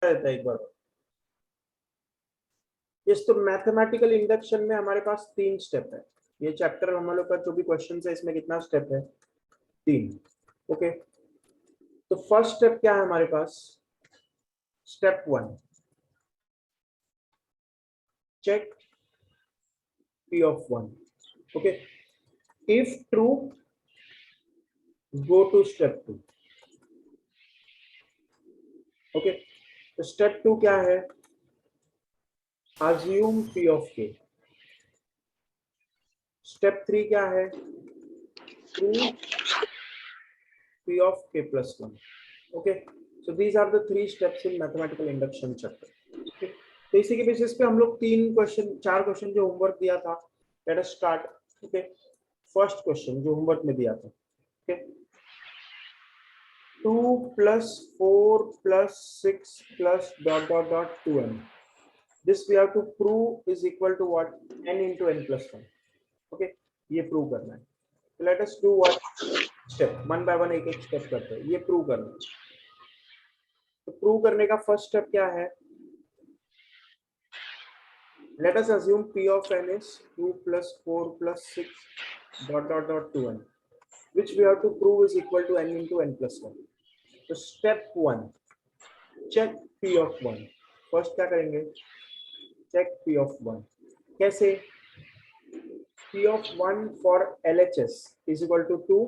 रहता है एक बार। इस तो मैथमेटिकल इंडक्शन में हमारे पास 3 स्टेप है। ये चैप्टर हम लोग का जो भी क्वेश्चन है इसमें कितना स्टेप है? 3। ओके, तो फर्स्ट स्टेप क्या है हमारे पास? Step 1, check P of 1. Okay, if true, go to step 2. Okay, तो स्टेप 2 क्या है? assume P of k. Step 3 क्या है? prove P of k plus 1. Okay, so these are the 3 steps in mathematical induction chapter. Okay, तो इसी के basis पे हम लोग 4 क्वेश्चन जो होमवर्क दिया था, let us start. Okay, first question जो होमवर्क में दिया था, okay, 2 plus 4 plus 6 plus dot dot dot 2n. This we have to prove is equal to what? n into n plus 1. Okay, ये prove करना है। तो let us do what step, one by one एक एक step करते हैं। ये prove करना है। तो प्रूव करने का फर्स्ट स्टेप क्या है? Let us assume p of n is 2 plus 4 plus 6 dot dot dot 2n, which we have to prove is equal to n into n plus 1. तो step 1, check p of 1। First क्या करेंगे? Check p of 1। कैसे? P of 1 for LHS is equal to 2,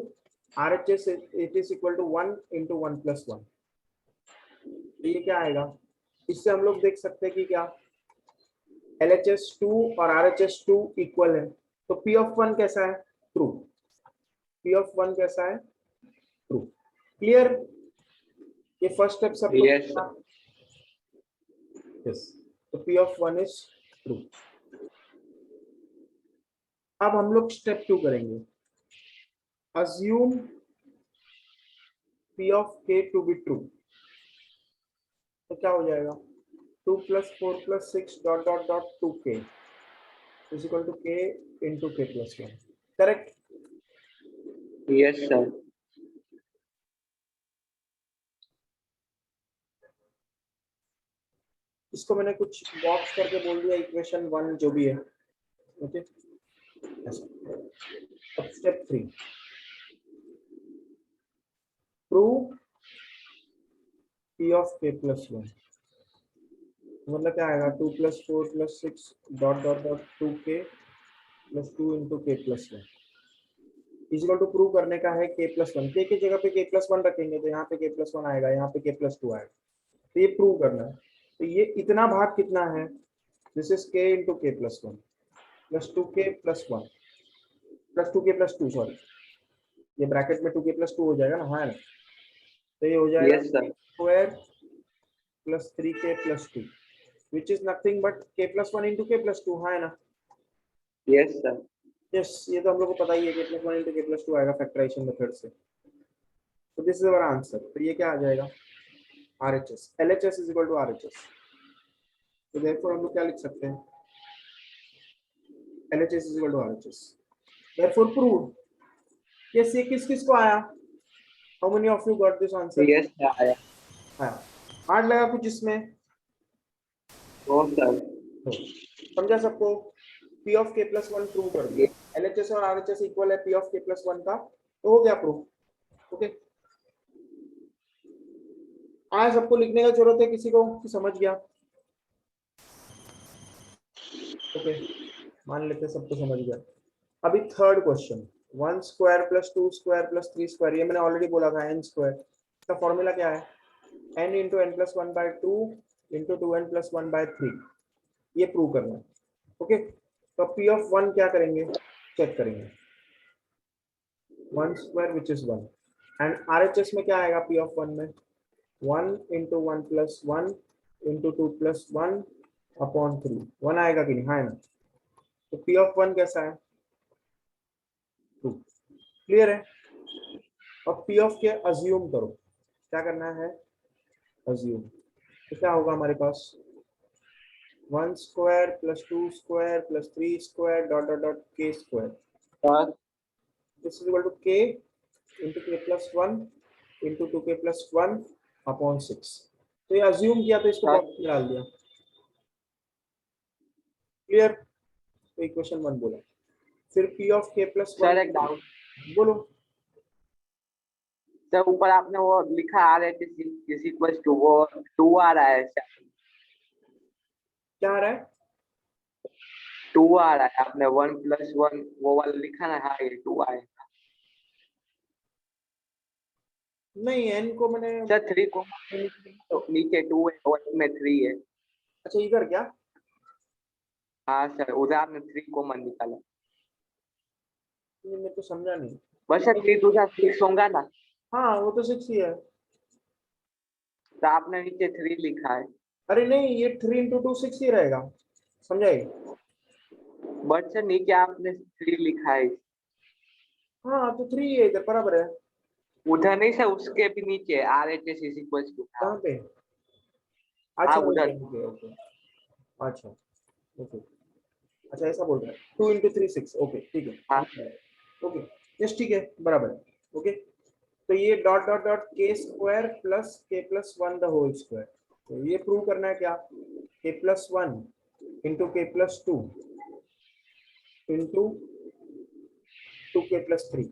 RHS it is equal to 1 into 1 plus 1. तो ये क्या आएगा? इससे हम लोग देख सकते हैं कि क्या LHS 2 और RHS 2 इक्वल है। तो P of 1 कैसा है? ट्रू। P of 1 कैसा है? ट्रू। क्लियर? ये फर्स्ट स्टेप सब Yes, sir. यस, तो P of 1 इज ट्रू। अब हम लोग स्टेप 2 करेंगे। assume P of k to be true। तो क्या हो जाएगा? 2 plus 4 plus 6 dot dot dot 2k is equal to k into k plus 1. Correct? Yes, sir. इसको मैंने कुछ बॉक्स करके बोल दिया इक्वेशन 1 जो भी है। ओके, अब step 3, prove P of k plus 1। मतलब क्या आएगा? 2 plus 4 plus 6 dot dot dot 2k plus 2 into k plus 1 equal to prove करने का है k plus 1। k की जगह पे k plus 1 रखेंगे तो यहाँ पे k plus 1 आएगा, यहाँ पे k plus 2 आएगा। तो ये प्रूव करना है। तो ये इतना भाग कितना है? This is k into k plus 1 plus 2k plus 1 plus 2k plus 2, sorry, ये ब्रैकेट में 2k plus 2 हो जाएगा ना? हाँ ना? तो ये हो जाएगा Yes, sir. Square plus 3k plus 2 which is nothing but k plus 1 into k plus 2, हाँ ना? Yes, sir. यस, ये तो हम लोग को पता ही है, k plus 1 into k plus 2 आएगा फैक्टराइजेशन मेथड से। तो दिस इज आवर आंसर। तो ये क्या आ जाएगा? RHS, LHS is equal to RHS। तो therefore हम लोग क्या लिख सकते हैं? LHS is equal to RHS। therefore proved। yes, ये किस किस को आया? how many of you got this answer? Yes, sir. हाँ, हार्ड लगा कुछ इसमें? No, sir. समझा सबको? P of k plus 1 prove कर दिया। LHS और RHS इक्वल है P of k plus 1 का, तो हो गया प्रूव। ओके, आया सबको? लिखने का जरूरत है किसी को कि समझ गया? ओके, मान लेते सबको समझ गया। अभी third question, 1 square plus 2 square plus 3 square, ये मैंने ऑलरेडी बोला था n स्क्वायर का फॉर्मूला क्या है? n into n plus 1 by 2 into 2n plus 1 by 3। ये प्रूव करना है। ओके, तो P of 1 क्या करेंगे? चेक करेंगे। 1 square which is 1 and RHS में क्या आएगा? P of 1 में 1 into 1 plus 1 into 2 plus 1 upon 3, 1 आएगा कि नहीं? हाँ ना? तो P of 1 कैसा है? 2। क्लियर है? अब P of k अज्यूम करो। क्या करना है? अज्यूम। तो क्या होगा हमारे पास? 1 square plus 2 square plus 3 square dot dot dot k square, Sir. This is equal to k into k plus 1 into 2k plus 1 upon 6। तो ये अज्यूम किया तो इसको हाँ। बॉक्स में डाल दिया। क्लियर? तो इक्वेशन 1 बोला। फिर p of k plus sir 1, एक डाउट। बोलो। सर ऊपर आपने वो लिखा आ रहा है इज इक्वल टू, वो 2 आ रहा है सर। क्या आ रहा है? 2 आ रहा है, आपने 1 + 1 वो वाला लिखा ना, हाँ ये 2 आएगा। नहीं, n को मैंने, सर 3 को तो नीचे 2 है और इसमें 3 है। अच्छा इधर क्या? हाँ सर, उधर आपने 3 कॉमन निकाला। ये मेरे को समझा नहीं। बस सर 3 2 6 होगा ना, हाँ वो तो 6 ही है। तो आपने नीचे 3 लिखा है। अरे नहीं, ये 3 इंटू 2 6 ही रहेगा, समझाई? बट सर नीचे आपने 3 लिखा है। हाँ तो 3 है इधर, बराबर है। उधर नहीं सर, उसके भी नीचे RHS इज इक्वल टू। कहाँ पे? हाँ अच्छा ओके उधर। Okay okay. अच्छा ओके। अच्छा ऐसा बोल रहा है, 2 इंटू 3 6, ओके ठीक है, हाँ समझ गया। ओके, यस ठीक है, बराबर है। ओके, तो ये डॉट डॉट डॉट के square plus k plus 1 the whole square, तो ये प्रूव करना है क्या? के plus 1 into k plus 2 into 2k plus 3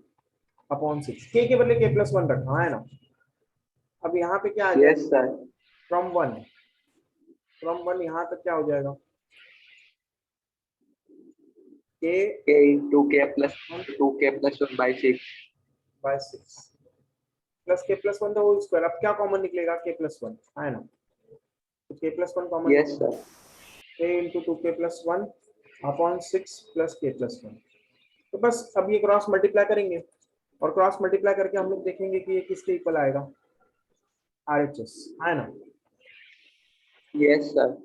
upon 6, के बदले के प्लस 1 रखा है ना। अब यहाँ पे क्या आ यस जाएगा? सर। फ्रॉम 1 यहाँ तक क्या हो जाएगा? K k into k plus 2k plus 1/6। By 6 plus k plus 1 the whole square. अब क्या कॉमन निकलेगा? के प्लस 1 है ना, तो के प्लस 1 कॉमन यस निकलेगा, सर। के into 2k plus 1 upon 6 plus k plus 1। तो बस अब ये क्रॉस मल्टीप्लाई करेंगे, और क्रॉस मल्टीप्लाई करके हम लोग देखेंगे कि ये किसके इक्वल आएगा, RHS है ना। Yes sir.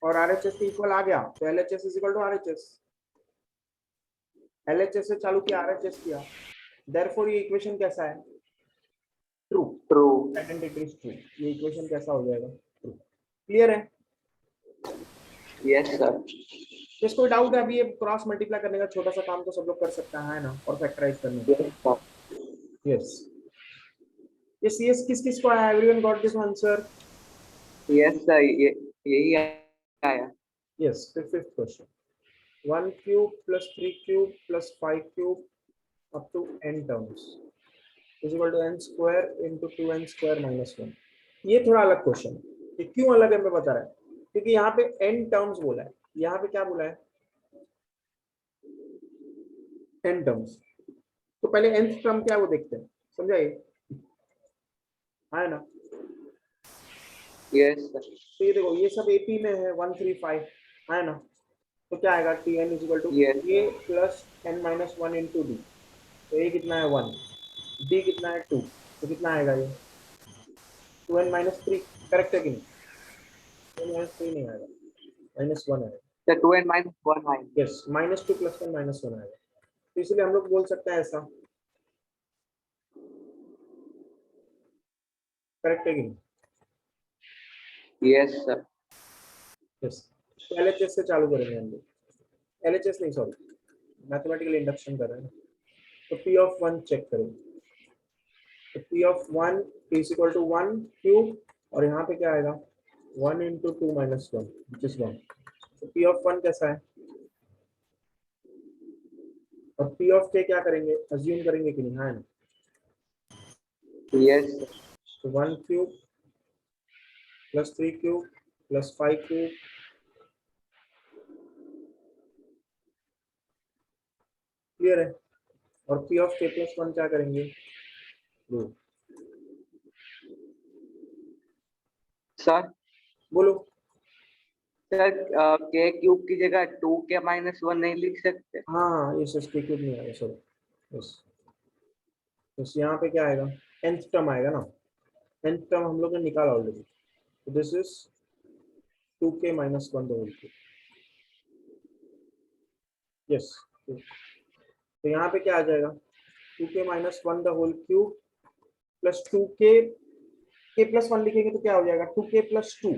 और RHS के इक्वल आ गया तो LHS is equal to RHS। LHS से चालू किया, RHS किया, देयरफॉर ये इक्वेशन कैसा है? True. True. Identity is true. ये इक्वेशन कैसा हो जाएगा? ट्रू। क्लियर है? Yes sir. जिस कोई डाउट है, अभी ये क्रॉस मल्टीप्लाई करने का छोटा सा काम तो सब लोग कर सकता है ना, और फैक्टराइज करने का। Yes sir. यस, ये CS किस किस को आया? Everyone got this answer? Yes sir, ये यही आया। यस, फिर fifth question, 1 cube plus 3 cube plus 5 cube up to n terms is equal to n square into 2n square minus 1। ये थोड़ा अलग क्वेश्चन है। ये क्यों अलग है मैं बता रहा है, क्योंकि यहाँ पे n टर्म्स बोला है, यहाँ पे क्या बोला है? n terms. तो पहले nth टर्म क्या है वो देखते हैं, समझाइए, है ना। Yes sir. तो ये देखो, ये सब AP में है, 135 है ना। तो क्या आएगा? Tn is equal to yes. a plus n minus 1 into D. तो a कितना है? 1, d कितना है? 2, तो कितना आएगा ये? 2n माइनस 3, करेक्ट है कि नहीं? 2n माइनस 3 नहीं आएगा, माइनस 1 आएगा। सर 2n - 1 आएगा। यस, -2 + 1 -1 आएगा, तो इसलिए हम लोग बोल सकते हैं ऐसा, करेक्ट है कि नहीं? Yes sir. यस। तो LHS से चालू करेंगे हम लोग, LHS नहीं सॉरी, मैथमेटिकल इंडक्शन कर रहे हैं। तो P ऑफ 1 चेक करेंगे, तो P of 1 is equal to 1 cube, और यहाँ पे क्या आएगा? 1 इंटू 2 माइनस 1 विच इज 1। तो P ऑफ 1 कैसा है? और P ऑफ k क्या करेंगे? अज्यूम करेंगे कि नहीं, है ना। Yes sir. तो 1 cube plus 3 cube plus 5 cube, clear है? और P ऑफ k प्लस 1 क्या करेंगे? लो, सर बोलो। सर k क्यूब की जगह 2k - 1 नहीं लिख सकते? हाँ हाँ, यस यस, k क्यूब नहीं आएगा, सॉरी। यस, यस यहाँ पे क्या आएगा? nth टर्म आएगा ना, nth टर्म हम लोग ने निकाला ऑलरेडी, तो this is 2k minus 1 the whole cube. Yes, तो यहाँ पे क्या आ जाएगा? 2k minus 1 the whole cube plus 2k, k plus 1 लिखेंगे तो क्या हो जाएगा? 2k प्लस 2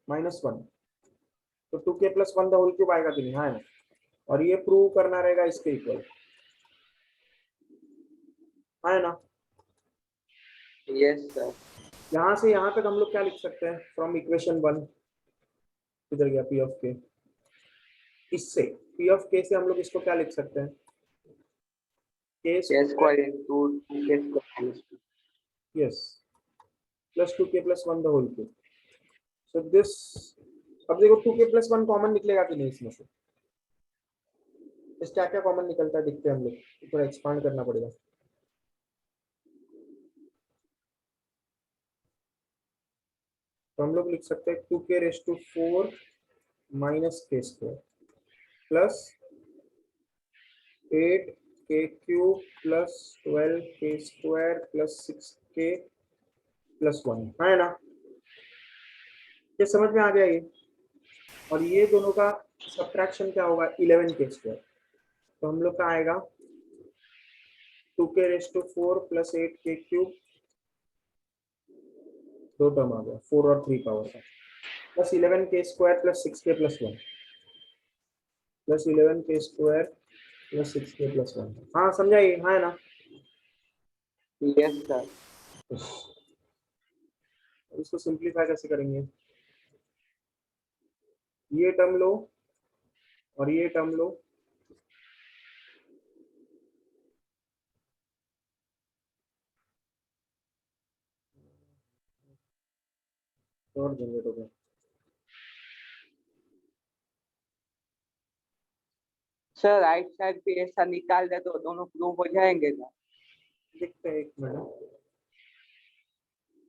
माइनस 1, तो 2k plus 1 the whole cube आएगा कि नहीं, है ना। और ये प्रूव करना रहेगा इसके इक्वल, है ना। Yes sir. यहाँ से यहाँ तक हम लोग क्या लिख सकते हैं फ्रॉम इक्वेशन 1, किधर गया पी ऑफ के, इससे पी ऑफ के से हम लोग इसको क्या लिख सकते हैं, के k square into 2k square minus 2। Yes plus 2k plus 1 the whole cube. So this, अब देखो 2k प्लस 1 कॉमन निकलेगा कि नहीं इसमें से, इस क्या क्या कॉमन निकलता है दिखते हैं हम लोग, थोड़ा एक्सपांड करना पड़ेगा। तो हम लोग लिख सकते हैं 2k रेस टू 4 माइनस के square plus 8k cube plus 12k square plus 6k plus 1 है ना, ये समझ में आ गया ये। और ये दोनों का सब्ट्रैक्शन क्या होगा 11k स्क्वायर, तो हम लोग का आएगा 2k raise to 4 plus 8k cube, दो टर्म आ गया 4 और 3 पावर का, plus 11k square plus 6k plus 1 plus 11k square plus 6k plus 1। हाँ समझाइए, हाँ है ना। Yes sir. इसको सिंप्लीफाई कैसे करेंगे, ये टर्म लो और ये टर्म लो, और जनरेट हो गया। सर राइट साइड पे ऐसा निकाल दे तो दोनों प्रूव हो जाएंगे ना? देखते हैं एक मिनट,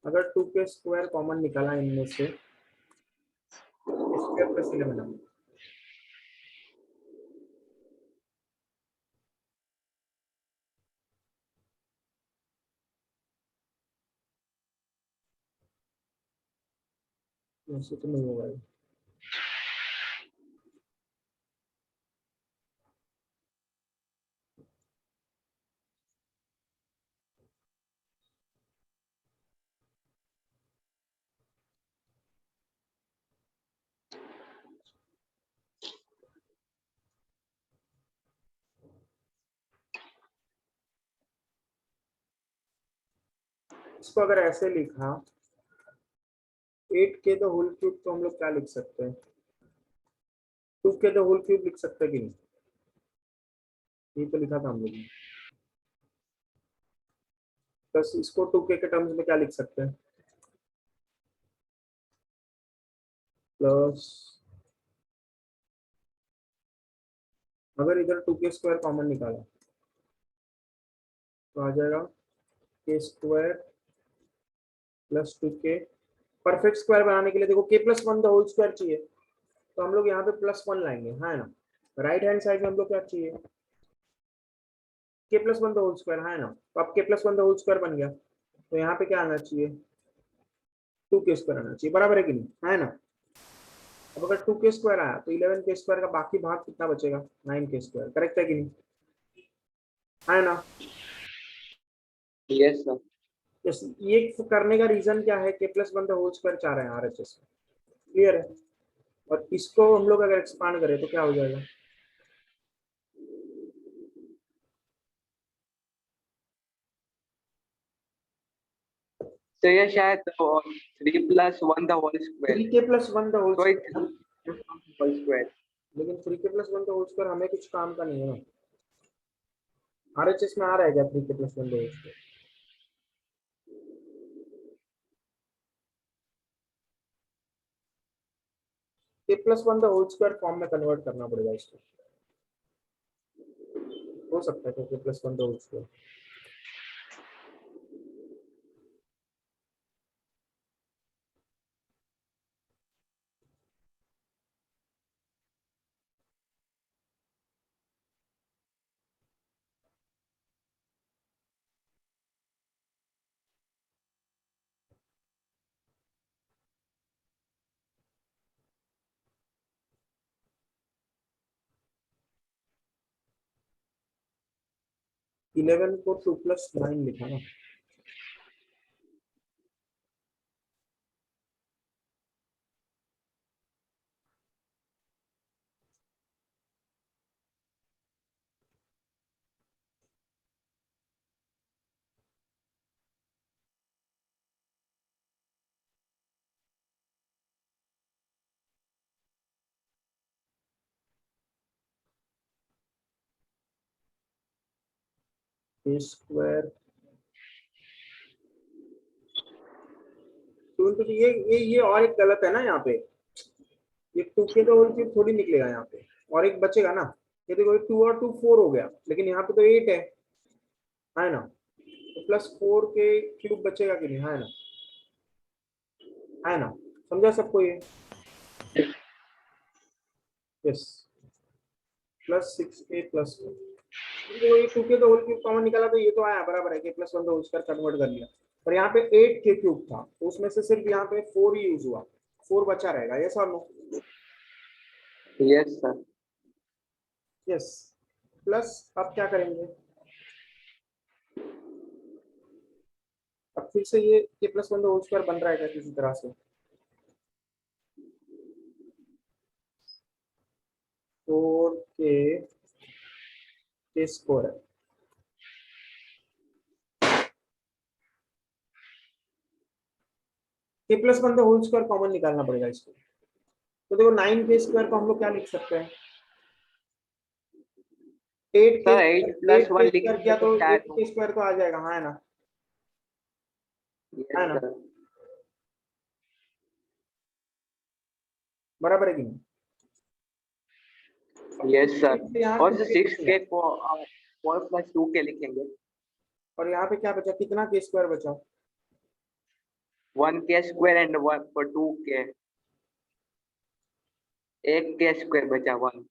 अगर 2k स्क्वायर कॉमन निकाला इनमें से, स्क्वायर प्लस 11 ऐसे तो नहीं होगा ये। इसको अगर ऐसे लिखा 8k द होल क्यूब, तो हम लोग क्या लिख सकते हैं, 2k द होल क्यूब लिख सकते हैं कि नहीं, ये तो लिखा था हम लोग ने। बस इसको 2k के टर्म्स में क्या लिख सकते हैं, प्लस, अगर इधर 2k स्क्वायर कॉमन निकाला तो आ जाएगा k square plus 2k। Perfect square बनाने के लिए देखो k plus 1 the whole square चाहिए, तो हम लोग यहाँ पे प्लस 1 लाएंगे, है ना। राइट हैंड साइड में हम लोग क्या चाहिए, k plus 1 the whole square, है ना। तो अब k plus 1 the whole square बन गया, तो यहाँ पे क्या आना चाहिए, 2k स्क्वायर आना चाहिए, बराबर है कि नहीं, है ना। अब अगर 2k स्क्वायर आया तो 11k स्क्वायर का बाकी भाग कितना बचेगा, 9k स्क्वायर, करेक्ट है कि नहीं, है ना। Yes sir. यस, ये करने का रीजन क्या है, k plus 1 the whole square चाह रहे हैं आरएचएस में, क्लियर है। और इसको हम लोग अगर एक्सपांड करें तो क्या हो जाएगा, तो ये शायद 3 + 1 the whole square, 3k plus 1 the whole sorry square, 3 whole square. लेकिन 3k plus 1 the whole square हमें कुछ काम का नहीं है ना, आरएचएस में आ रहा है क्या 3k plus 1 the whole square, k plus 1 the whole square form में कन्वर्ट करना पड़ेगा इसको, हो सकता है k plus 1 the whole square. 11 को 2 प्लस 9 लिखा ना, के स्क्वायर टू इंटू ये और एक गलत है ना यहाँ पे, ये 2k तो होल क्यूब थोड़ी निकलेगा यहाँ पे, और एक बचेगा ना, ये देखो 2 और 2 4 हो गया, लेकिन यहाँ पे तो 8 है ना, तो प्लस 4k क्यूब बचेगा कि नहीं, है ना, समझा सबको ये? यस, प्लस 6k प्लस 1, तो ये 2k तो होल क्यूब कॉमन निकाला तो ये तो आया बराबर है, k प्लस 1 तो होल स्क्वायर कन्वर्ट कर लिया, और यहाँ पे 8k क्यूब था तो उसमें से सिर्फ यहाँ पे 4 ही यूज हुआ, 4 बचा रहेगा, यस और no? Yes sir. Yes, plus अब क्या करेंगे, अब फिर से ये k प्लस 1 तो होल स्क्वायर बन रहा है क्या किसी तरह से, 4k के स्क्वायर, k प्लस 1 तो होल स्क्वायर कॉमन निकालना पड़ेगा इसको, तो देखो 9k स्क्वायर को हम लोग क्या लिख सकते हैं, 8k सर 8 प्लस 1 स्क्वायर लिखेंगे किया तो तो शायद 8k स्क्वायर तो आ जाएगा, हाँ है ना, है यस ना, सर। बराबर है कि नहीं? Yes sir. फिर से यहाँ और 2k 6 बचेगा, के को 4 प्लस 2 के लिखेंगे। और यहाँ पे क्या बचा, कितना k स्क्वायर बचा, 1 के स्क्वायर एंड 1 for 2 के, 1 के स्क्वायर बचा 1।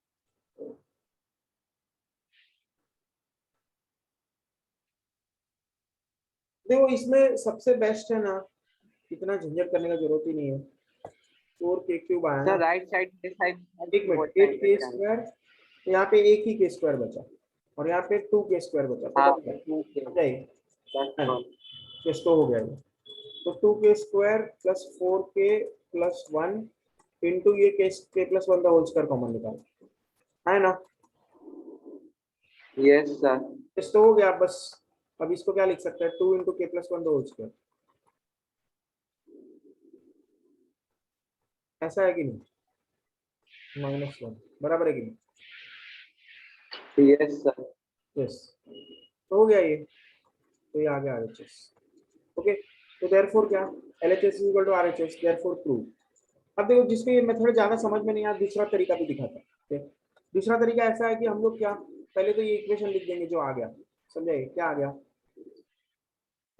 देखो इसमें सबसे बेस्ट है ना, इतना झंझट करने का जरूरत ही नहीं है, 4k क्यूब आया सर ना, राइट साइड के साइड एक मिनट, 8k स्क्वायर, यहाँ पे एक ही k स्क्वायर बचा, और यहाँ पे 2k स्क्वायर बचा, तो हाँ बन गया, 2 के समझा ये? प्लस है ना, 1। किस तो हो गया ये, तो 2k square plus 4k plus 1 into ये k प्लस 1 का होल स्क्वायर कॉमन निकाला, है ना, यस सर। किस तो हो गया बस, अब इसको क्या लिख सकते हैं, 2 into k plus 1 whole square, ऐसा है कि नहीं, -1, बराबर है कि नहीं? Yes sir. यस, तो हो गया ये, तो ये आ गया RHS, ओके, तो देयरफॉर क्या, LHS is equal to RHS, therefore prove. अब देखो जिसको ये मेथड ज्यादा समझ में नहीं आया, दूसरा तरीका भी दिखाता है, ठीक है? दूसरा तरीका ऐसा है कि हम लोग क्या, पहले तो ये इक्वेशन लिख देंगे जो आ गया, समझाइए क्या आ गया,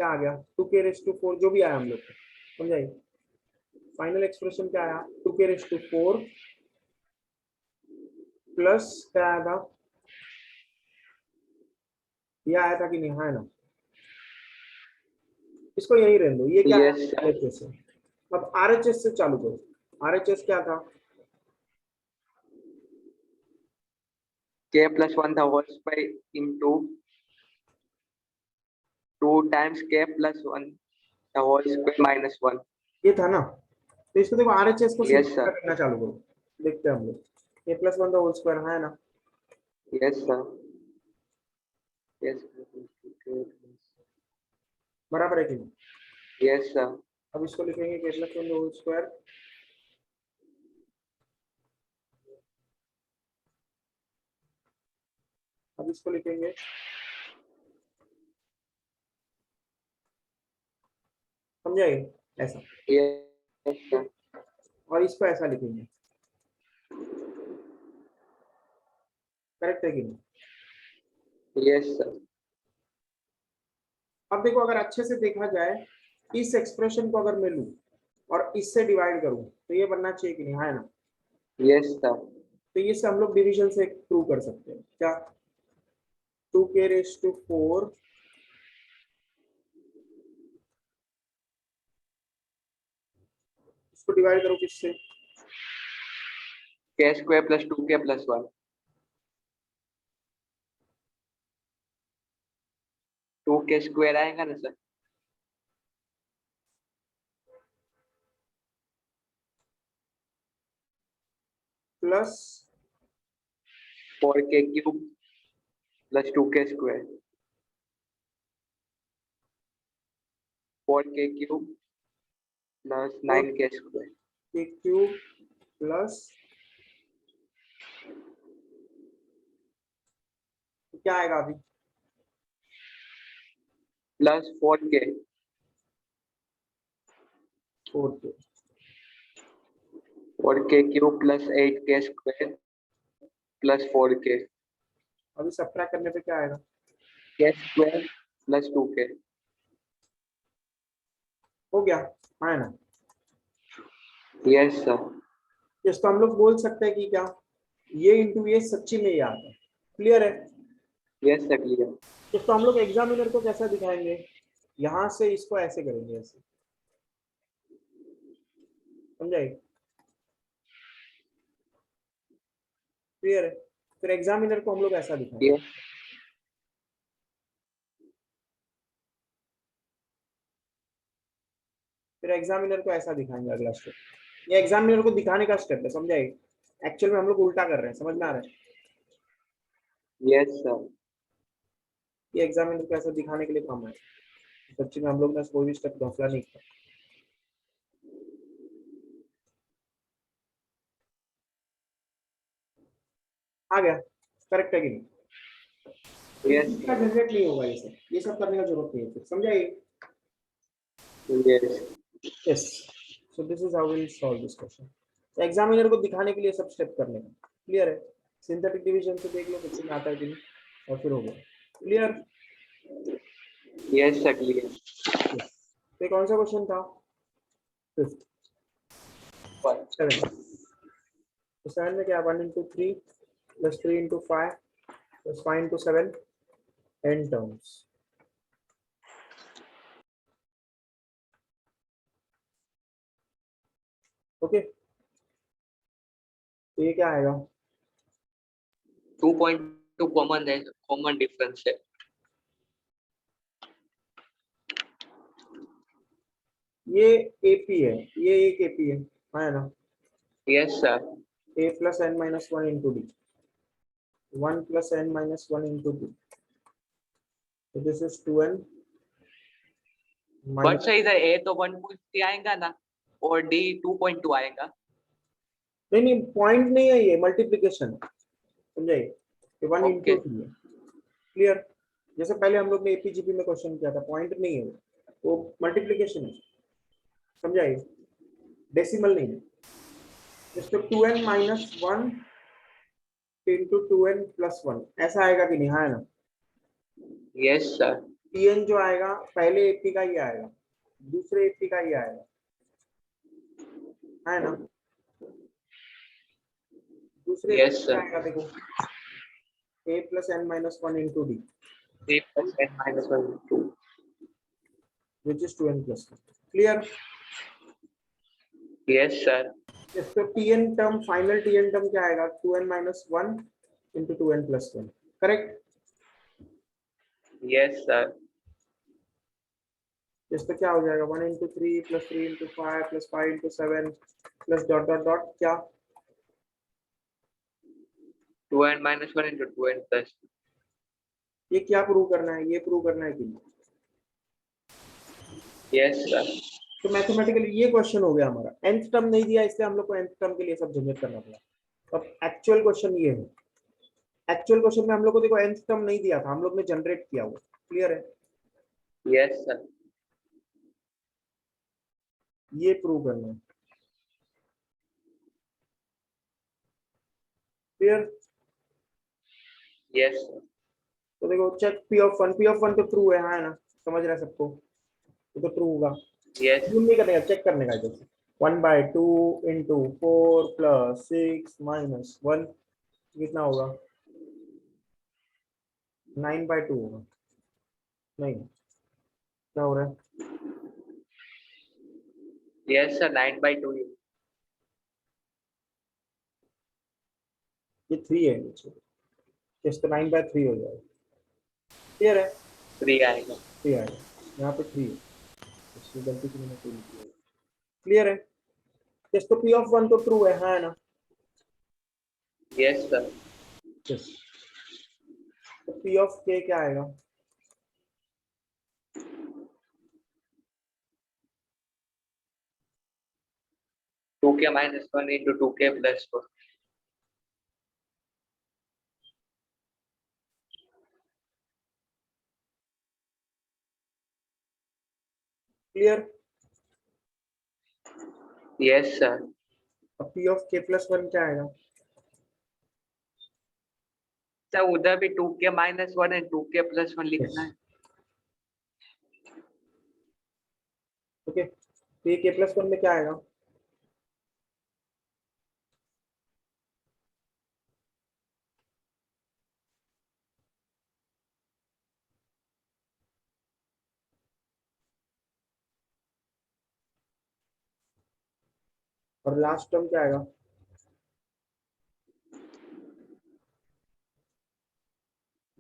क्या आ गया, 2k रेस टू 4 जो भी आया हम लोग को, समझाइए फाइनल एक्सप्रेशन क्या आया, 2k रेस टू 4 प्लस क्या आया था, ये आया था कि नहीं, है ना, इसको यही रहने दो, ये क्या यस है, सर। LHS है। अब RHS से चालू करो, RHS क्या था, के प्लस 1 था होल स्क्वायर इनटू 2 टाइम्स के प्लस 1 था होल स्क्वायर माइनस 1। ये था ना, तो इसको देखो RHS को यस सिंपलीफाई सर। करना चालू करो, देखते हैं हम लोग, k प्लस 1 का होल स्क्वायर है ना, यस सर। यस बराबर है कि नहीं? Yes sir. अब इसको लिखेंगे k प्लस 1 होल स्क्वायर, अब इसको लिखेंगे, समझाइए ऐसा, यस सर। और इसको ऐसा लिखेंगे, करेक्ट है कि नहीं? Yes sir. अब देखो अगर अच्छे से देखा जाए, इस एक्सप्रेशन को अगर मैं लूं और इससे डिवाइड करूं तो ये बनना चाहिए कि नहीं, है ना, यस सर। तो ये से हम लोग डिवीजन से प्रूव कर सकते हैं क्या, 2k रेस टू 4 इसको डिवाइड करो किससे, के स्क्वायर प्लस 2 के प्लस 1। 2 के स्क्वायर आएगा ना सर। प्लस 4 के क्यूब प्लस 2 के स्क्वायर, 4 के क्यूब प्लस 9 के स्क्वायर। k क्यूब प्लस, क्या आएगा अभी, plus 4k 4k 4k cube plus 8k square plus 4k अभी सबट्रैक्ट करने पे क्या आएगा? k square plus 2k। हो गया, है ना? Yes sir. यस, तो हम लोग बोल सकते हैं कि क्या ये इंटू ये सच्ची में ये आता है। क्लियर है? Yes sir clear. यस, तो हम लोग एग्जामिनर को कैसा दिखाएंगे? यहां से इसको ऐसे करेंगे, ऐसे। समझाइए? क्लियर है? फिर एग्जामिनर को हम लोग ऐसा दिखाएंगे। यस फिर एग्जामिनर को ऐसा दिखाएंगे अगला स्टेप। ये एग्जामिनर को दिखाने का स्टेप है, समझाइए? एक्चुअल में हम लोग उल्टा कर रहे हैं, समझ में आ रहा है? Yes sir. ये एग्जामिनर को ऐसा दिखाने के लिए काम है। सच्ची में हम लोग ने कोई भी स्टेप घोषणा नहीं किया। आ गया? करेक्ट है कि नहीं? यस इसका झंझट नहीं होगा, ये सब करने का जरूरत नहीं है। फिर समझाइए? Yes yes. So this is how we will solve this question. तो एग्जामिनर को दिखाने के लिए सब स्टेप करने का। क्लियर है? सिंथेटिक डिवीजन से देख लो कितने में आता है कि नहीं, और फिर हो गया। क्लियर? Yes sir clear. तो ये कौन सा क्वेश्चन था? फिफ्थ। सेवन। तो 7 में क्या? 1 into 3 plus 3 into 5 plus 5 into 7 n terms। Okay, तो ये क्या आएगा? 2.2 कॉमन है, कॉमन डिफरेंस है। ये एपी है, ये एक एपी है ना? Yes sir. a plus n minus 1 into d, 1 plus n minus 1 into d, so this is 2n but minus। Sir इधर ए तो 1.3 आएगा ना, और डी 2.2 आएगा। नहीं नहीं, पॉइंट नहीं है, ये मल्टीप्लीकेशन है, समझाइए? ये 1 ओके। into 3 है। क्लियर? जैसे पहले हम लोग ने एपीजीपी में क्वेश्चन किया था, पॉइंट नहीं है वो मल्टीप्लीकेशन है। समझाइए? डेसिमल नहीं है। इसको 2n minus 1 into 2n plus 1 ऐसा आएगा कि नहीं? हाँ, है ना? Yes sir. tn जो आएगा पहले एपी का ही आएगा, दूसरे एपी का ही आएगा, है ना? दूसरे एपी यस का क्या सर। आएगा? देखो, a plus n minus 1 into d, 3 plus n minus 1 2। which is 2n plus 1। Clear? Yes sir. तो tn term, final tn term क्या आएगा? 2n minus 1 into 2n plus 1। Correct? Yes sir. इस पे क्या हो जाएगा? 1 into 3 plus 3 into 5 plus 5 into 7 plus dot dot dot क्या? 2n minus 1 into 2n plus। ये क्या प्रूव करना है? ये प्रूव करना है कि नहीं? Yes sir. तो मैथमेटिकली ये क्वेश्चन हो गया हमारा। nth टर्म नहीं दिया, इसलिए हम लोग को nth टर्म के लिए सब झंझट करना पड़ा। अब एक्चुअल क्वेश्चन ये है। एक्चुअल क्वेश्चन में हम लोग को देखो nth टर्म नहीं दिया था, हम लोग ने जनरेट किया हुआ। क्लियर है? Yes sir. ये प्रूव करना है। क्लियर? Yes sir. तो देखो, चेक p of 1 तो ट्रू है, हाँ, है ना? समझ रहा है सबको? तो ट्रू होगा। यस। नहीं करने का, चेक करने का है। जैसे 1/2 into 4 plus 6 minus 1 कितना होगा? 9/2 होगा। नहीं, क्या हो रहा है? Yes sir 9/2। ये 3 है नीचे, इसका 9/3 हो जाएगा। क्लियर है? 3 आएगा। 3 आएगा, यहाँ पे 3 है, इसकी गलती से मैंने 2 लिख दिया। क्लियर है? यस, तो p of 1 तो ट्रू है, हाँ, है ना? Yes sir. यस। तो p(k) क्या आएगा? 2k minus 1 into 2k plus 4। Clear? Yes sir. अब p ऑफ k प्लस 1 क्या आएगा? सर उधर भी 2k minus 1 and 2k plus 1 लिखना है। ओके, तो ये k प्लस 1 में क्या आएगा? और लास्ट टर्म क्या आएगा?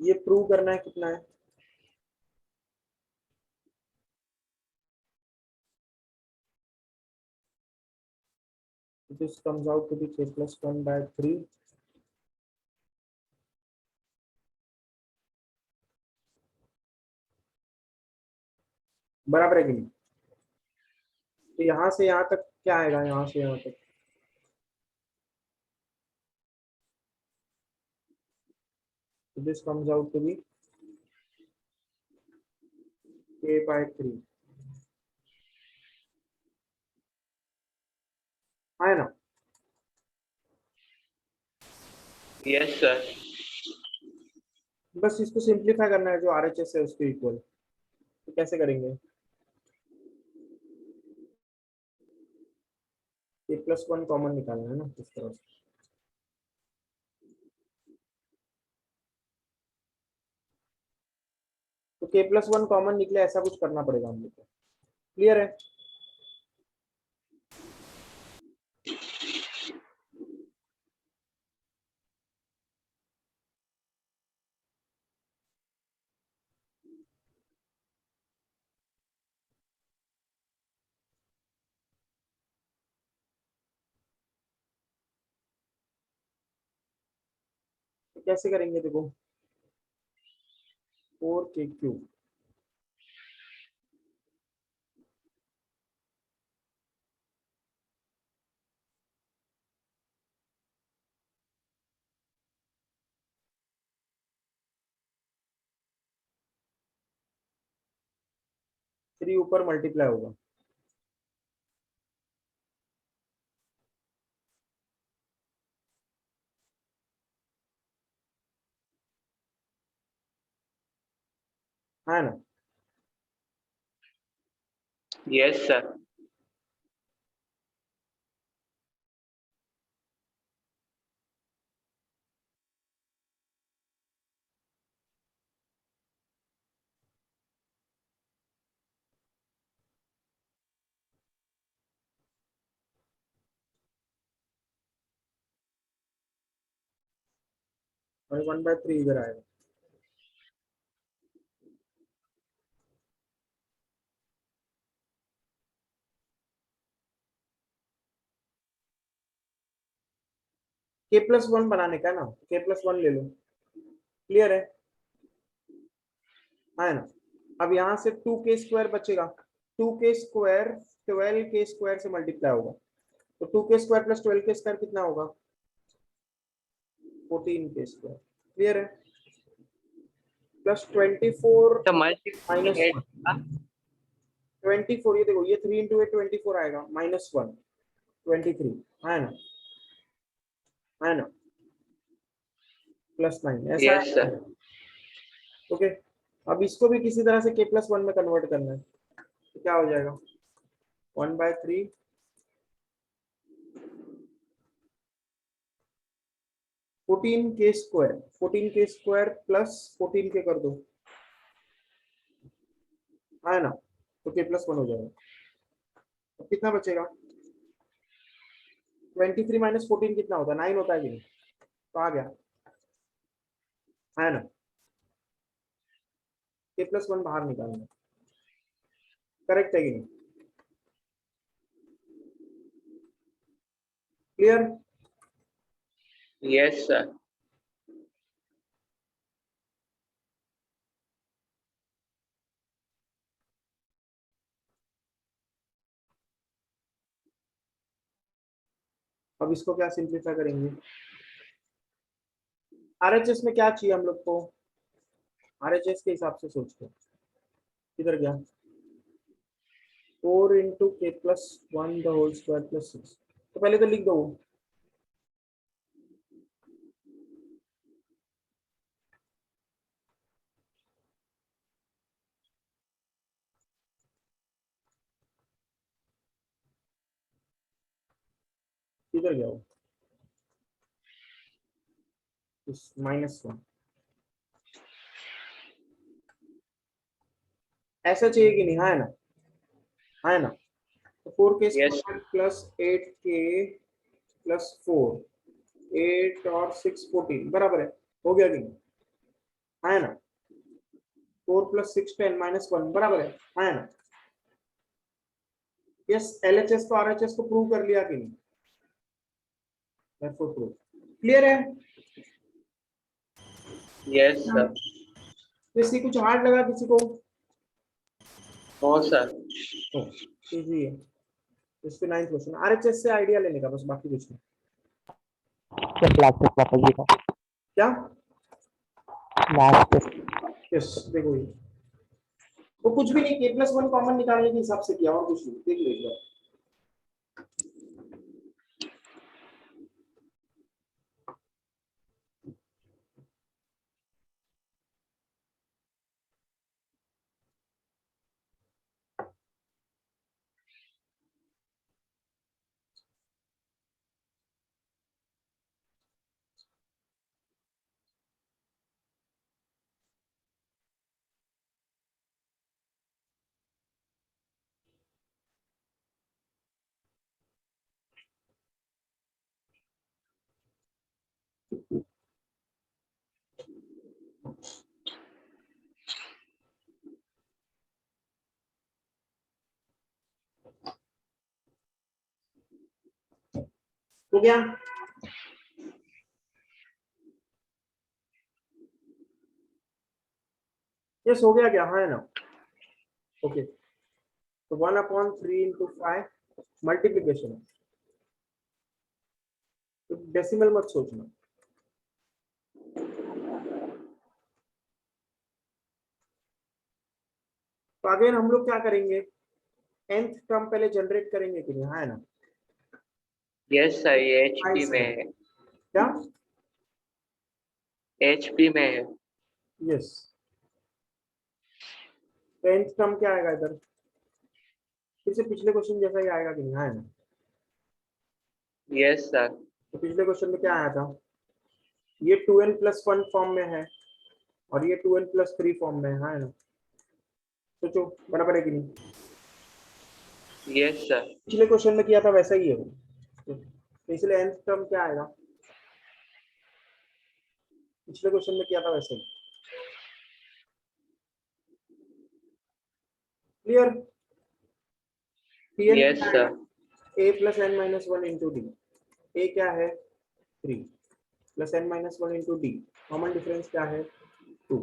ये प्रूव करना है कितना है? This comes out to be k plus 1 by 3. बराबर है कि नहीं? तो यहाँ से यहाँ तक क्या आएगा? यहाँ से यहाँ तक so this comes out to be k by 3 है ना? Yes sir. बस इसको सिंप्लीफाई करना है, जो RHS है उसके इक्वल। तो कैसे करेंगे? k प्लस 1 कॉमन निकालना है ना इस तरह से। तो k प्लस 1 कॉमन निकले, ऐसा कुछ करना पड़ेगा हम लोग को। क्लियर है? तो कैसे करेंगे? देखो 4k क्यूब थ्री ऊपर मल्टीप्लाई होगा। है ना? Yes sir. और 1/3 इधर आएगा। k प्लस 1 बनाने का ना, k प्लस 1 ले लो। क्लियर है ना? अब यहाँ से 2k स्क्वायर बचेगा। 2k स्क्वायर 12k स्क्वायर से मल्टीप्लाई होगा। तो 2k square plus 12k square कितना होगा? 14k square. क्लियर है? प्लस 24 तो माइनस मल्टीप्लाई 1 24। ये देखो, ये 3 इंटू 8 24 आएगा, माइनस 1 23 है ना? है ना? प्लस 9 ऐसा यस है। सर। ओके, अब इसको भी किसी तरह से k प्लस 1 में कन्वर्ट करना है। तो क्या हो जाएगा? 1/3 14k square, 14k square plus 14k कर दो, है ना? तो k प्लस 1 हो जाएगा। अब कितना बचेगा? 23 माइनस 14 कितना होता है? 9 होता है कि नहीं? तो आ गया, है ना? k प्लस 1 बाहर निकालना। करेक्ट है कि नहीं? क्लियर? Yes sir. अब इसको क्या सिंप्लीफाई करेंगे? RHS में क्या चाहिए हम लोग को? RHS के हिसाब से सोचते हैं। किधर गया? 4 into k plus 1 the whole square plus 6. तो पहले तो लिख दो। किधर गया वो? -1 ऐसा चाहिए कि नहीं? हाँ है ना, हाँ है ना। तो 4k Yes. Square plus 8k plus 4 8 और 6 14 बराबर है। हो गया कि नहीं? हाँ है ना। 4 प्लस 6 10 -1 बराबर है। हाँ है ना। यस, एलएचएस को आरएचएस को प्रूव कर लिया कि नहीं? Therefore prove. क्लियर है? Yes, sir. किसी कुछ हार्ड लगा किसी को? No, sir. इजी है। इसके 9th क्वेश्चन आरएचएस से आइडिया लेने का बस, बाकी कुछ नहीं। क्या? यस, देखो ये वो कुछ भी नहीं, k plus 1 कॉमन निकालने के हिसाब से किया और कुछ नहीं। देख लो एक बार। हो गया? यस हो गया क्या? हाँ है ना। ओके, तो 1/3 into 5 मल्टीप्लीकेशन है, तो डेसिमल मत सोचना। तो अगेन हम लोग क्या करेंगे? nth टर्म पहले जनरेट करेंगे कि नहीं? हाँ है ना। Yes, sir. ये HP में है. क्या? HP में है. यस, तो nth टर्म क्या आएगा इधर? फिर से पिछले क्वेश्चन जैसा ही आएगा कि नहीं? हाँ है ना। Yes, sir. तो पिछले क्वेश्चन में क्या आया था? ये 2n plus 1 फॉर्म में है और ये 2n plus 3 फॉर्म में है। हाँ है ना। सोचो बराबर है कि नहीं? Yes, sir. पिछले क्वेश्चन में किया था वैसा ही है वो। तो इसलिए nth टर्म क्या आएगा? पिछले क्वेश्चन में किया था वैसे ही। Clear? Yes, sir. a plus n minus 1 into d। a क्या है? 3 plus n minus 1 into d। Common difference क्या है? 2।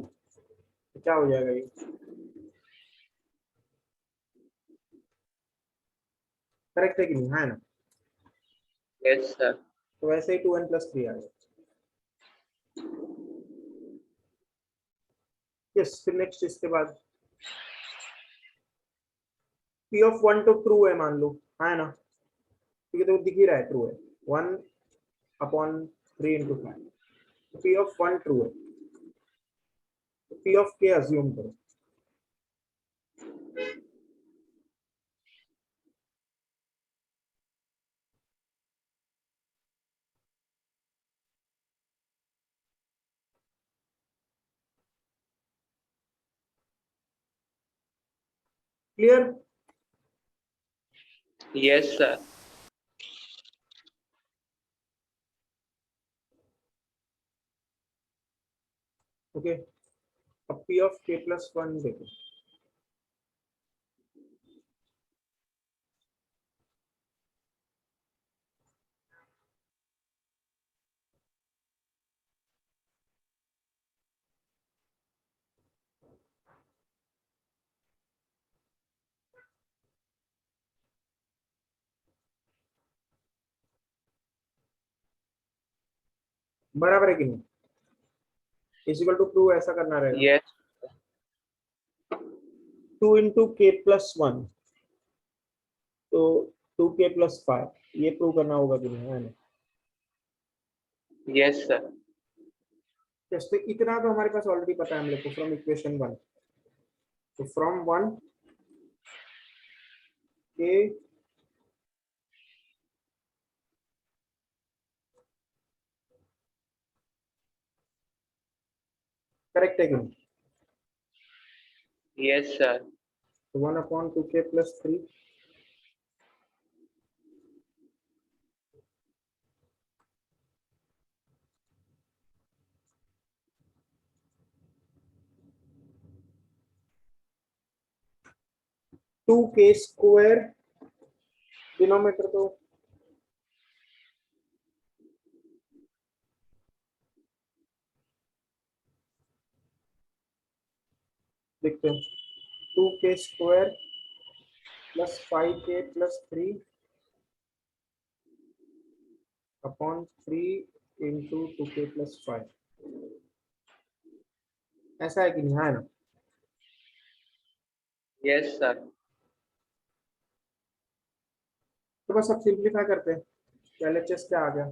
तो क्या हो जाएगा ये? करेक्ट है कि नहीं? हाँ है ना। Yes, sir. तो वैसे ही 2n plus 3 आएगा। यस, फिर नेक्स्ट इसके बाद p of 1 तो ट्रू है मान लो। हाँ है ना। ठीक है, तो दिख ही रहा है ट्रू है। 1/3 into 5। तो p of 1 ट्रू है, तो p of k अज्यूम करो। क्लियर? Yes, sir. ओके, अब p of k plus 1 देखो। बराबर है कि नहीं? इक्वल टू ट्रू ऐसा करना रहेगा। Yes. 2 into k plus 1 तो 2k प्लस 5 ये प्रूव करना होगा कि नहीं, है ना? Yes sir. यस, तो इतना तो हमारे पास ऑलरेडी पता है हम लोग को फ्रॉम इक्वेशन 1। तो फ्रॉम 1 के करेक्ट है कि नहीं? Yes sir. तो 1/2k plus 3 2k square denominator तो देखते हैं। 2k square plus 5k plus 3 upon 3 into 2k plus 5, ऐसा है कि नहीं, है ना? Yes sir. तो बस अब सिंप्लीफाई करते हैं। LHS क्या आ गया?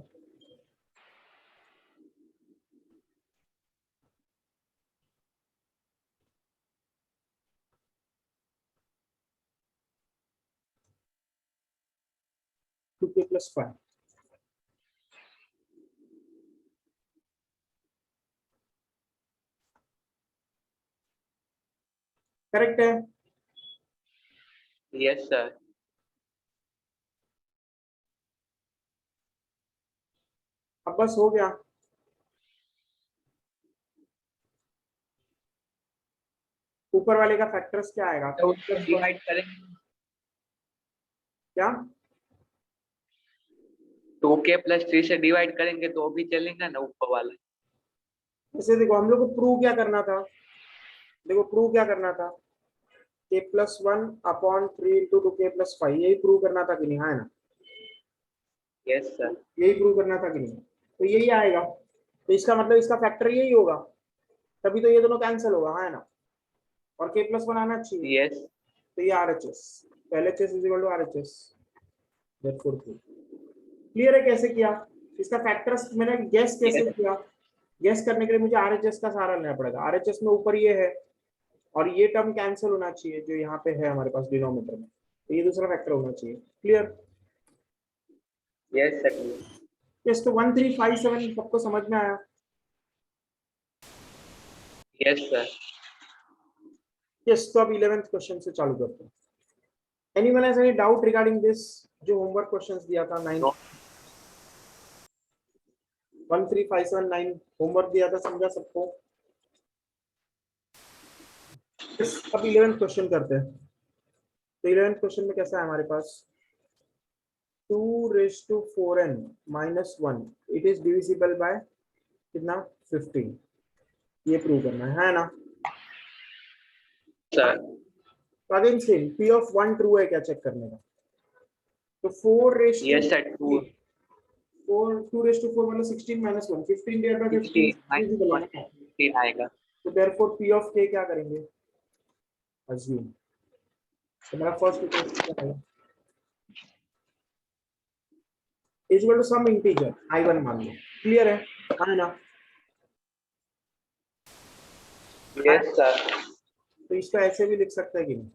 टू के प्लस 5 करेक्ट है। Yes sir. अब बस हो गया। ऊपर वाले का फैक्टर्स क्या आएगा? तो उसको डिवाइड करेंगे, क्या? 2k प्लस 3 से डिवाइड करेंगे तो भी चलेगा ना ऊपर वाला। जैसे देखो हम लोग को प्रूव क्या करना था, देखो प्रूव क्या करना था, k plus 1 upon 3 into 2k plus 5, यही प्रूव करना था कि नहीं, है ना? Yes sir. यही प्रूव करना था कि नहीं? तो यही आएगा। तो इसका मतलब इसका फैक्टर यही होगा, तभी तो ये दोनों कैंसिल होगा, है ना? और k प्लस 1 आना चाहिए, यस। तो ये RHS, तो LHS is equal to RHS। Therefore clear है कैसे किया? इसका फैक्टर्स मैंने गेस कैसे यस। किया? गेस करने के लिए मुझे RHS का सहारा लेना पड़ेगा। RHS में ऊपर ये है और ये टर्म कैंसिल होना चाहिए जो यहाँ पे है हमारे पास डिनोमिनेटर में, तो ये दूसरा फैक्टर होना चाहिए। क्लियर? Yes sir. यस, तो 1357 सबको समझ में आया? Yes sir. यस, तो अब 11th क्वेश्चन से चालू करते हैं। Anyone has any doubt regarding this? जो होमवर्क क्वेश्चंस दिया था 9 13579 होमवर्क दिया था, समझा सबको? Yes, अब 11th क्वेश्चन करते हैं। तो 11th क्वेश्चन में कैसा है हमारे पास? 2 raised to 4n minus 1 it is divisible by कितना? 15, ये प्रूव करना है ना? सर। तो again same p of 1 true है क्या चेक करने का। तो 4 raised to yes sir. 2 4 2 raised to 4 मतलब 16 minus 1 15 divided by 15 16 divisible है -1 ना? 15 आएगा। तो therefore p of k क्या करेंगे? assume। तो मेरा फर्स्ट इक्वेशन क्या है? Is equal to some integer i1 मान लो। क्लियर है ना? Yes sir. तो इसको ऐसे भी लिख सकते हैं कि नहीं?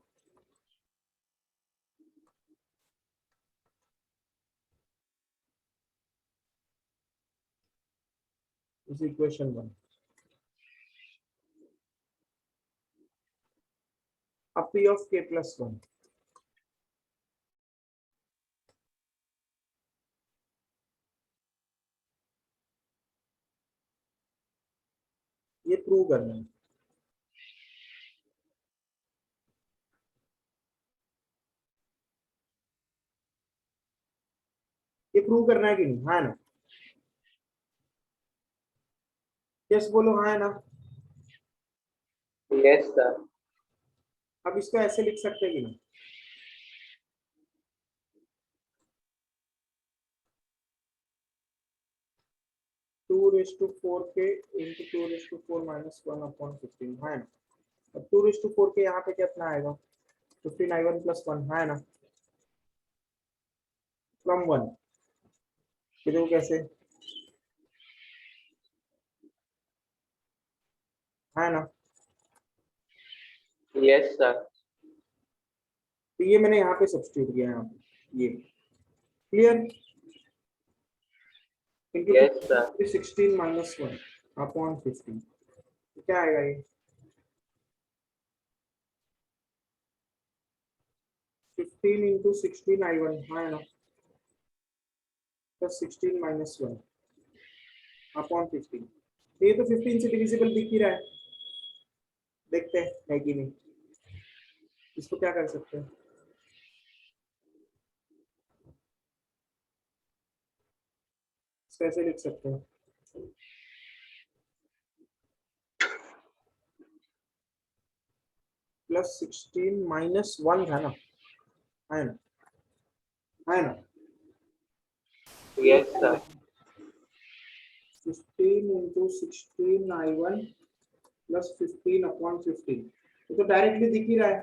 इस इक्वेशन 1 अब p of k plus 1 ये प्रूव करना है। ये प्रूव करना है कि नहीं, हाँ ना? यस बोलो, हाँ ना? Yes sir. अब इसको ऐसे लिख सकते हैं कि नहीं? Two raise to 4k into 2 raise to 4 minus 1 upon 15, है ना? अब 2 रेस टू 4k यहाँ पे कितना आएगा? 15 i1 प्लस 1, है ना? फ्रॉम 1। ये देखो कैसे है ना। Yes sir. तो ये मैंने यहाँ पे सब्स्टिट्यूट किया है यहाँ पे, ये clear. Yes sir. 16 minus 1 upon 15, तो क्या आएगा ये 15 इंटू 16 I1 है ना, प्लस 16 माइनस 1 अपॉन 15। तो ये तो 15 से डिविजिबल दिख ही रहा है, देखते हैं है कि नहीं। इसको क्या कर सकते हैं, इसको ऐसे लिख सकते हैं, प्लस 16 माइनस 1 था ना, है ना, है ना। Yes sir. 15 into 16 I1 plus 15 upon 15, ये तो डायरेक्टली दिख ही रहा है,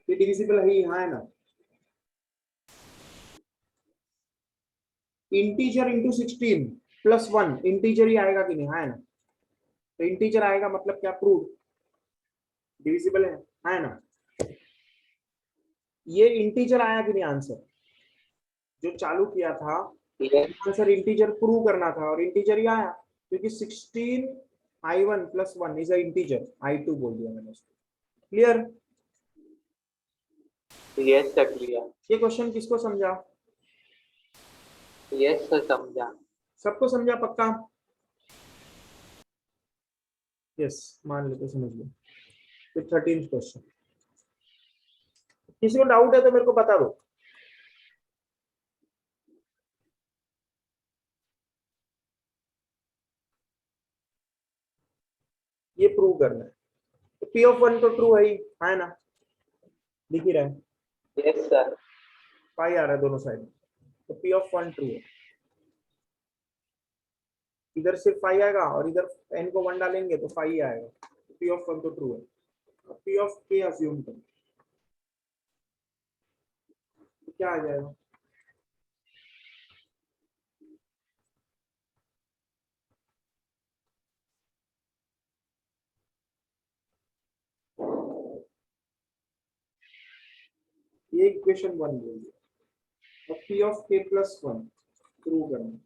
ये डिविजिबल है, यहाँ है ना। इंटीजर इंटू 16 प्लस 1 इंटीजर ही आएगा कि नहीं, है ना। तो इंटीजर आएगा मतलब क्या, प्रूव डिविजिबल है ना। ये इंटीजर आया कि नहीं आंसर, जो चालू किया था यस आंसर इंटीजर प्रूव करना था, और इंटीजर ही आया क्योंकि 16 I1 plus 1 is a integer, I2 बोल दिया मैंने उसको। क्लियर। Yes sir clear. ये क्वेश्चन किसको समझा, यस सर समझा। सबको समझा पक्का। यस मान लेते समझ लो। फिर 13th क्वेश्चन, किसी को डाउट है तो मेरे को बता दो। ये प्रूव करना है, तो P of 1 तो ट्रू है ना, दिख ही रहा है, यस सर। पाई आ रहा है दोनों साइड, तो P of 1 ट्रू है। इधर सिर्फ फाइव आएगा और इधर n को 1 डालेंगे तो 5 ही आएगा, तो P of 1 तो ट्रू है। अब P of k अज्यूम करो, तो क्या आ जाएगा, ये इक्वेशन 1 बोल दिया। अब P of k plus 1 prove करना,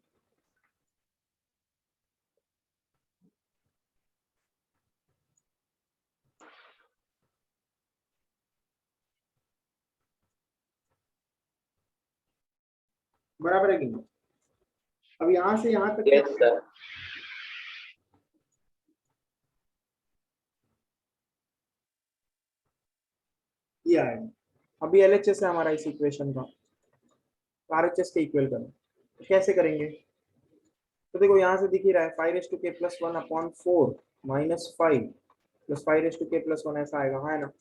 बराबर है कि नहीं। अब यहाँ से यहाँ तक क्या यस सर। ये आएगा। अभी LHS है हमारा इस इक्वेशन का, RHS के इक्वल करना, तो कैसे करेंगे। तो देखो यहाँ से दिख ही रहा है 5 k plus 1 upon 4 minus 5 plus 5 k plus 1 ऐसा आएगा, है ना।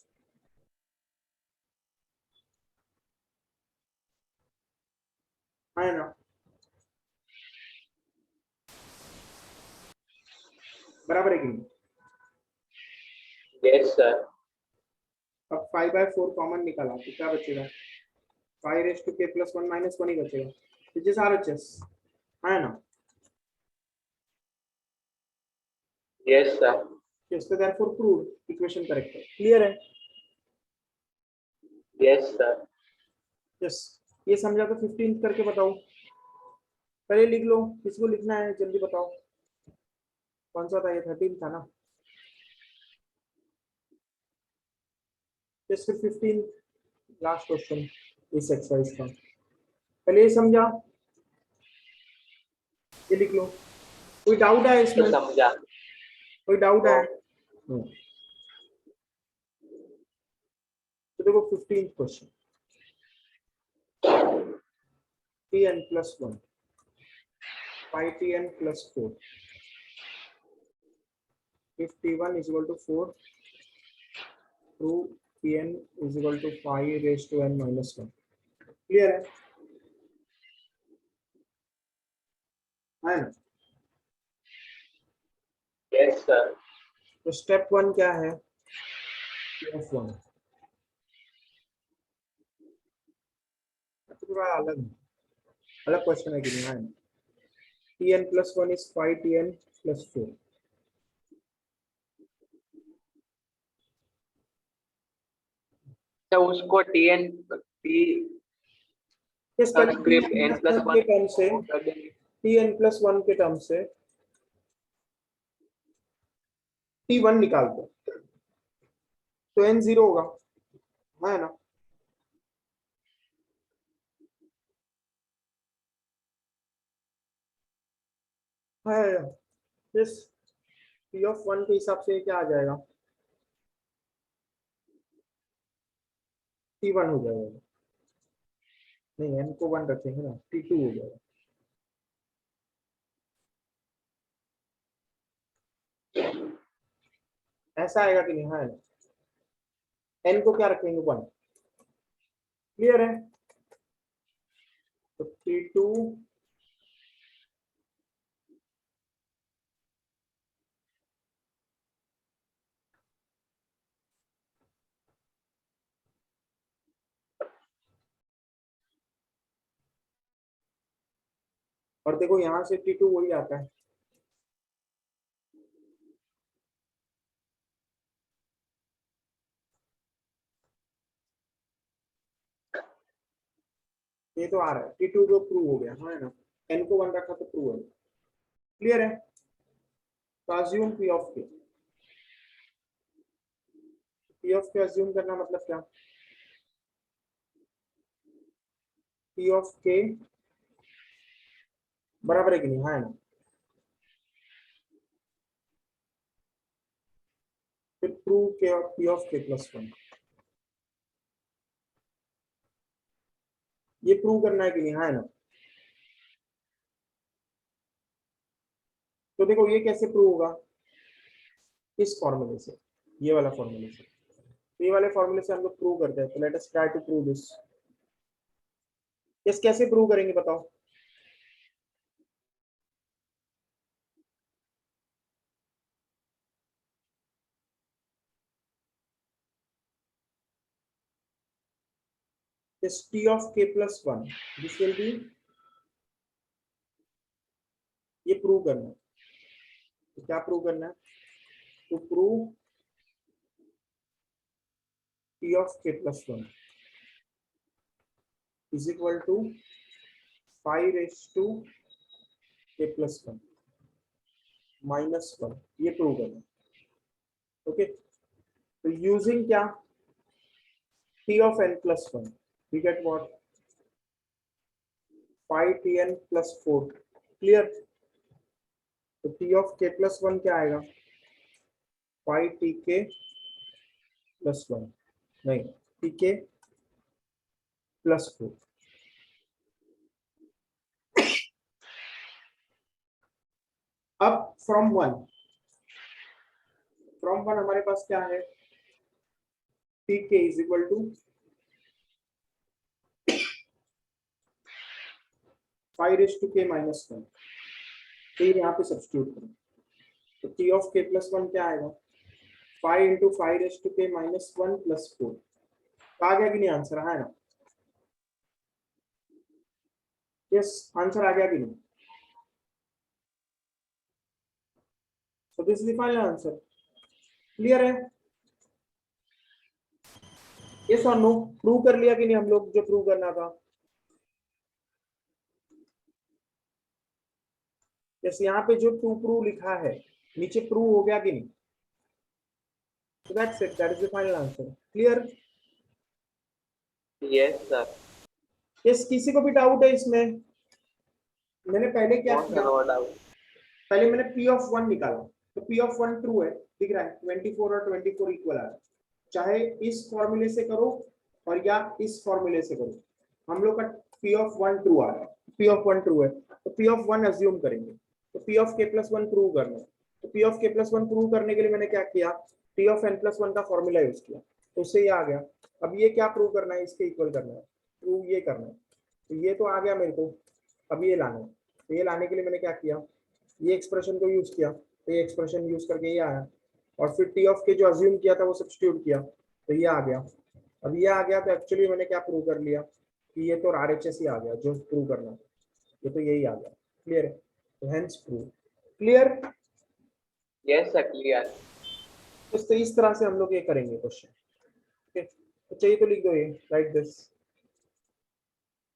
है ना, बराबर है कि नहीं। Yes sir. अब 5/4 कॉमन निकाला तो क्या बचेगा, 5 k प्लस 1 माइनस 1 ही बचेगा, विच इज RHS, है ना। Yes sir. इसको देयरफॉर प्रूव इक्वेशन करेक्ट है, क्लियर है। Yes sir. यस, ये समझा तो 15 करके बताओ, पहले लिख लो, किसको लिखना है जल्दी बताओ। कौन सा था ये, 13 था ना। फिर 15 लास्ट क्वेश्चन इस एक्सरसाइज का, पहले ये समझा, ये लिख लो। कोई डाउट है तो इसमें, समझा। कोई डाउट है। तो देखो 15th question, tn plus 1 5tn plus 4 if t1 is equal to 4 prove tn is equal to 5 raised to n minus 1। Clear है ना। Yes sir. तो स्टेप 1 क्या है, f1 थोड़ा अलग है, अलग क्वेश्चन है कि नहीं? हाँ, tn plus 1 is 5tn plus 4. तो उसको टी इसका subscript tn n plus plus 1 one के टर्म से, कर देंगे। tn plus 1 के टर्म से t1 निकाल दो तो n 0 होगा, है ना? है इस p of 1 के हिसाब से क्या आ जाएगा? t1 हो जाएगा, नहीं n को 1 रखेंगे ना, t2 हो जाएगा। ऐसा आएगा कि नहीं? है ना? n को क्या रखेंगे? 1। क्लियर है? तो t2 और देखो यहां से t2 वही आता है, ये तो आ रहा है, t2 तो प्रूव हो गया, है ना? n को 1 रखा तो प्रूव है। क्लियर है? तो assume p of k, p of k assume करना मतलब क्या? p of k बराबर है कि नहीं? है ना? फिर प्रूव के p of k plus 1, ये प्रूव करना है कि नहीं? है ना? तो देखो ये कैसे प्रूव होगा? इस फॉर्मूले से, ये वाला फॉर्मूले से, तो ये वाले फॉर्मूले से हम लोग प्रूव करते हैं। तो let us try to prove this. इस कैसे प्रूव करेंगे बताओ? This t of k plus 1, this will be, ये प्रूव करना है। तो क्या प्रूव करना है? to prove t of k plus 1 is equal to 5 raised to k plus 1 minus 1, ये प्रूव करना है। ओके, तो यूजिंग क्या? t of n plus 1, we get what? 5tn plus 4। Clear? तो t of k plus 1 क्या आएगा? 5tk plus 1, नहीं, tk plus 4। अब फ्रॉम 1 हमारे पास क्या है? tk is equal to 5 raised to k minus 1, तो ये यहाँ पे सब्स्टिट्यूट करें तो t of k plus 1 क्या आएगा? 5 into 5 raised to k minus 1 plus 4। आ गया कि नहीं आंसर? है ना? यस, आंसर आ गया कि नहीं? सो this is the final answer. Clear है? यस और नो? प्रूव कर लिया कि नहीं हम लोग जो प्रूव करना था? यस, यहाँ पे जो टू प्रूव लिखा है नीचे प्रूव हो गया कि नहीं? So that's it. That is the final answer. Clear? Yes sir. yes, किसी को भी डाउट है इसमें? मैंने पहले क्या किया? पहले मैंने p of 1 निकाला, तो p of 1 ट्रू है, दिख रहा है 24 और 24 इक्वल आ रहा है। चाहे इस फॉर्मूले से करो और या इस फॉर्मूले से करो, हम लोग का p of 1 ट्रू आ रहा है। p of 1 ट्रू है तो p of 1 अज्यूम करेंगे। तो p of k plus 1 prove करना है, तो p of k plus 1 prove करने के लिए मैंने क्या किया? p of n plus 1 का फॉर्मूला यूज किया, तो उससे ये आ गया। अब ये क्या प्रूव करना है? इसके इक्वल करना है, प्रूव ये करना है। तो ये तो आ गया मेरे को, अब ये लाना है। तो ये लाने के लिए मैंने क्या किया? ये एक्सप्रेशन को यूज किया, तो ये एक्सप्रेशन यूज करके ये आया, और फिर टी ऑफ के जो अज्यूम किया था वो सब्स्टिट्यूट किया, तो ये आ गया। अब ये आ गया तो एक्चुअली मैंने क्या प्रूव कर लिया कि ये तो आरएचएस ही आ गया जो प्रूव करना। ये तो यही आ गया, क्लियर है, तो hence prove, clear. Yes sir clear. तो इस तरह से हम लोग ये करेंगे क्वेश्चन, ओके। तो चाहिए तो लिख दो ये, राइट दिस।